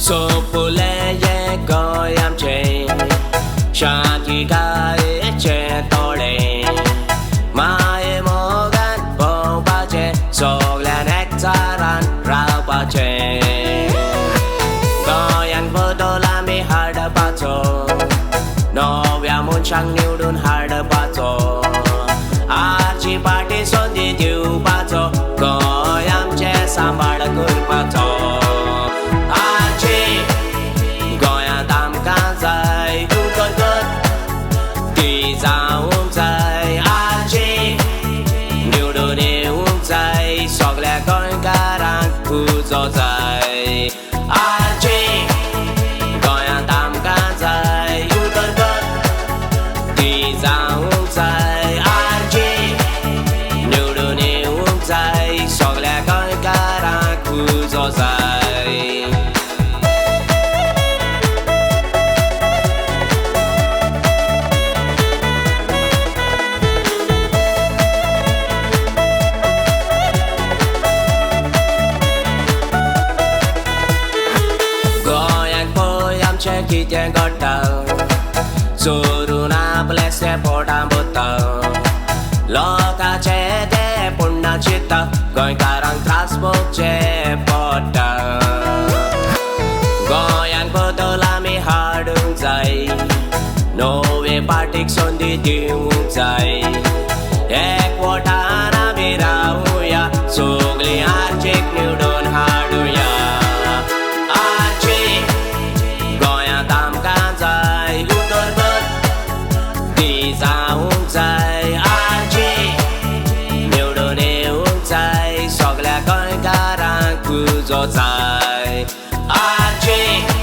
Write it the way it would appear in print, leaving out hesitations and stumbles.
सोपुलेये गोंयआमचे शांती गायेचे तोडे माये मोगान भोंवपाचे सगळ्यान एकचारान रावपाचे गोंयांत बदल आमी हाडपाचो नव्या मनशांक निवडून हाडपाचो आरची पाटी संदी दिवपाचो गोंय आमचें सांबाळ करपाचो आरची गोंयांत आमकां जाय उदरगत ती जावूंक जाय आरची निवडून येवंक जाय सगळ्या गोंयकारांक उजो जाय आरची गोंयांत आमकां जाय उदरगत ती जावंक जाय आरची निवडून येवंक जाय सगळ्या गोंयकारांक उजो जाय कितें घडटा चोरून आपलें पोटां भरता लोकांचे ते पुण्य चिंत्ता गोंयकारांक त्रास भोगचे पडटा गोंयांत बदल आमी हाडूंक जाय नवे पार्टीक संदी दिवंक जाय एकवटान आमी रावुया सगळीं आरचीक निवडून हाडुया जावंक जाय आरची निवडून येवंक जाय सगळ्या गोंयकारांक उजो जाय आरची